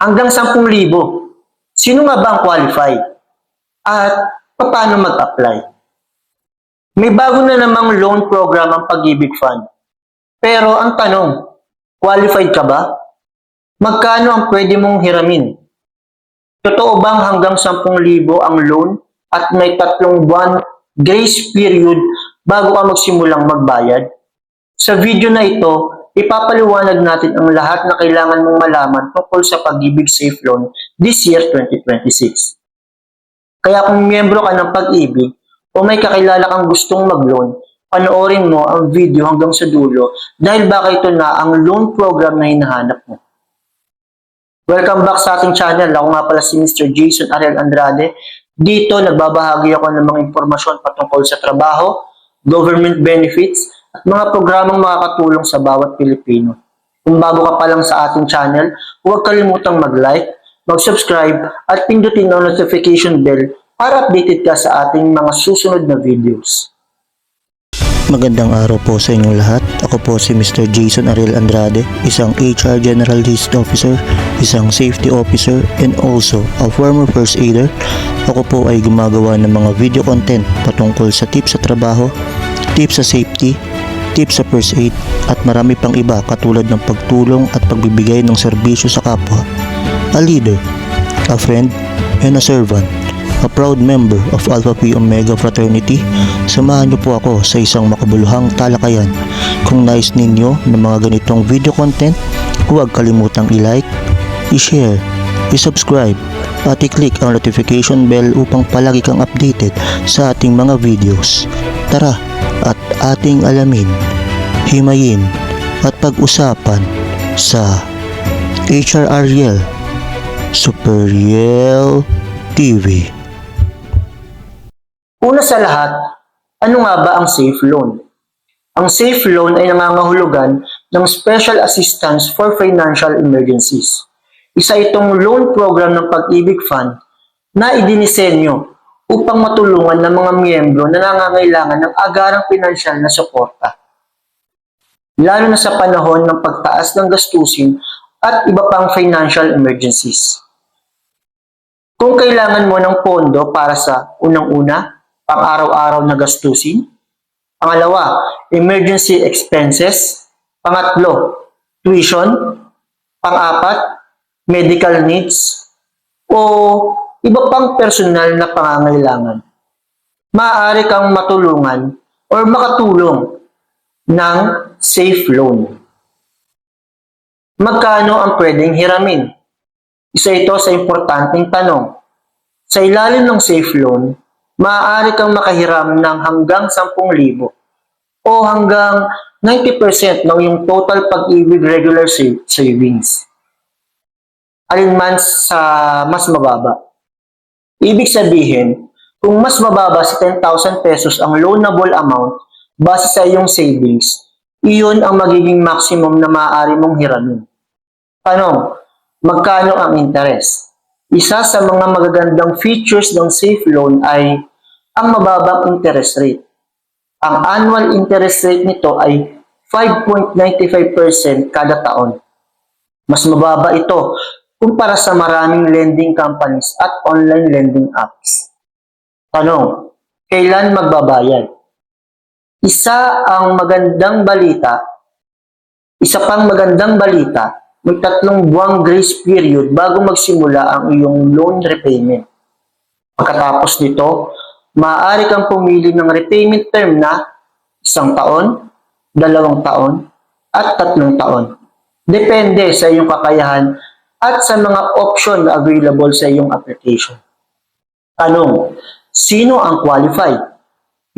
hanggang 10,000. Sino nga ba ang qualified? At paano mag-apply? May bago na namang loan program ang Pag-ibig Fund. Pero ang tanong, qualified ka ba? Magkano ang pwede mong hiramin? Totoo bang hanggang 10,000 ang loan at may 3 buwan grace period bago ka magsimulang magbayad? Sa video na ito, ipapaliwanag natin ang lahat na kailangan mong malaman tungkol sa Pag-ibig Safe Loan this year 2026. Kaya kung miyembro ka ng Pag-ibig o may kakilala kang gustong mag-loan, panoorin mo ang video hanggang sa dulo dahil baka ito na ang loan program na hinahanap mo. Welcome back sa ating channel. Ako nga pala si Mr. Jason Ariel Andrade. Dito nagbabahagi ako ng mga impormasyon patungkol sa trabaho, government benefits, at mga programang makakatulong sa bawat Pilipino. Kung bago ka pa lang sa ating channel, huwag kalimutang mag-like, mag-subscribe, at pindutin ang notification bell para updated ka sa ating mga susunod na videos. Magandang araw po sa inyong lahat. Ako po si Mr. Jason Ariel Andrade, isang HR Generalist Officer, isang Safety Officer, and also a former First Aider. Ako po ay gumagawa ng mga video content patungkol sa tips sa trabaho, tips sa safety, tips sa first aid, at marami pang iba katulad ng pagtulong at pagbibigay ng serbisyo sa kapwa. A leader, a friend, and a servant. A proud member of Alpha Phi Omega Fraternity, samahan niyo po ako sa isang makabuluhang talakayan. Kung nais ninyo ng mga ganitong video content, huwag kalimutang i-like, i-share, i-subscribe, at i-click ang notification bell upang palagi kang updated sa ating mga videos. Tara at ating alamin, himayin at pag-usapan sa HR Ariel Super Riel TV. Una sa lahat, ano nga ba ang Safe Loan? Ang Safe Loan ay nangangahulugan ng Special Assistance for Financial Emergencies. Isa itong loan program ng Pag-ibig Fund na idinisenyo upang matulungan ng mga miyembro na nangangailangan ng agarang pinansyal na suporta. Lalo na sa panahon ng pagtaas ng gastusin at iba pang financial emergencies. Kung kailangan mo ng pondo para sa unang-una, pang-araw-araw na gastusin. Pangalawa, emergency expenses. Pangatlo, tuition. Pang-apat, medical needs. O iba pang personal na pangangailangan. Maaari kang matulungan o makatulong ng Safe Loan. Magkano ang pwedeng hiramin? Isa ito sa importanteng tanong. Sa ilalim ng Safe Loan, maaari kang makahiram ng hanggang 10,000 o hanggang 90% ng iyong total Pag-ibig regular savings. Alinman sa mas mababa. Ibig sabihin, kung mas mababa sa 10,000 pesos ang loanable amount base sa iyong savings, iyon ang magiging maximum na maaari mong hiramin. Tanong, magkano ang interest? Isa sa mga magagandang features ng Safe Loan ay ang mababang interest rate. Ang annual interest rate nito ay 5.95% kada taon. Mas mababa ito kumpara sa maraming lending companies at online lending apps. Tanong, kailan magbabayad? Isa pang magandang balita, may 3 buwang grace period bago magsimula ang iyong loan repayment. Pagkatapos nito, maaari kang pumili ng repayment term na 1 taon, 2 taon, at 3 taon. Depende sa iyong kakayahan at sa mga option na available sa iyong application. Tanong, sino ang qualified?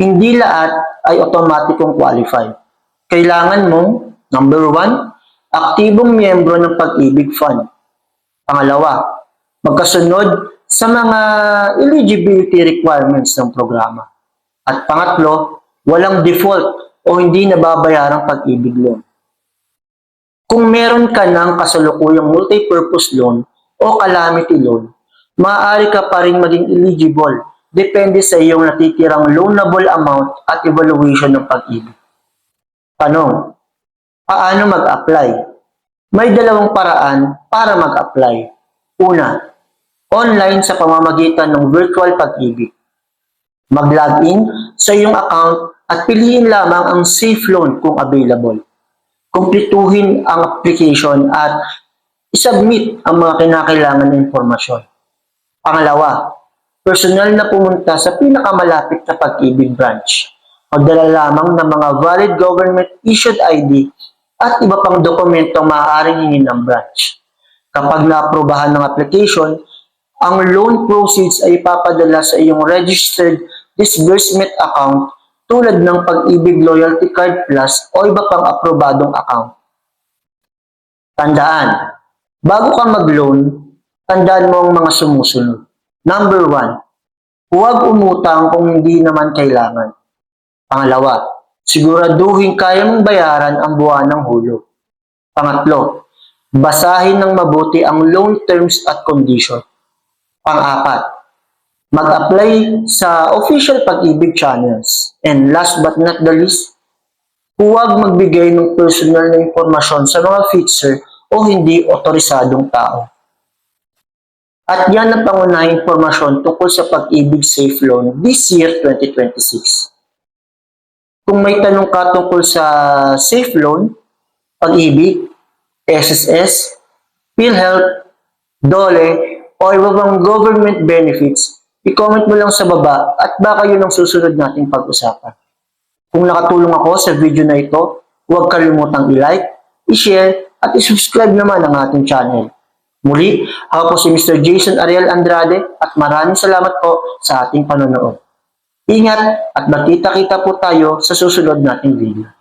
Hindi lahat ay automatikong qualified. Kailangan mong, number 1, aktibong miyembro ng Pag-ibig Fund. Pangalawa, magkasunod sa mga eligibility requirements ng programa. At pangatlo, walang default o hindi nababayarang Pag-ibig loan. Kung meron ka ng kasalukuyang multi-purpose loan o calamity loan, maaari ka pa rin maging eligible depende sa iyong natitirang loanable amount at evaluation ng Pag-ibig. Tanong, paano mag-apply? May 2 paraan para mag-apply. Una, online sa pamamagitan ng virtual pag-ibig. Mag-login sa iyong account at piliin lamang ang safe loan kung available. Kumpletuhin ang application at isubmit ang mga kinakailangan na impormasyon. Pangalawa, personal na pumunta sa pinakamalapit na pag-ibig branch. Magdala lamang ng mga valid government-issued ID at iba pang dokumentong maaaring hingin ng branch. Kapag na-aprobahan ng application, ang loan proceeds ay ipapadala sa iyong registered disbursement account tulad ng Pag-ibig Loyalty Card Plus o iba pang aprobadong account. Tandaan, bago ka mag-loan, tandaan mo ang mga sumusunod. Number 1, huwag umutang kung hindi naman kailangan. Pangalawa, siguraduhin kaya mong bayaran ang buwan ng hulog. Pangatlo, basahin ng mabuti ang loan terms at condition. Pang-apat, mag-apply sa official Pag-ibig channels. And last but not the least, huwag magbigay ng personal na impormasyon sa mga fixer o hindi otorisadong tao. At yan ang pangunahing impormasyon tungkol sa Pag-ibig Safe Loan this year 2026. Kung may tanong ka tungkol sa Safe Loan, Pag-ibig, SSS, PhilHealth, DOLE, o iba pang government benefits, i-comment mo lang sa baba at baka yun ang susunod nating pag-usapan. Kung nakatulong ako sa video na ito, huwag kalimutang i-like, i-share, at i-subscribe naman ang ating channel. Muli, ako po si Mr. Jason Ariel Andrade at maraming salamat po sa ating panonood. Ingat at magkita-kita po tayo sa susunod nating video.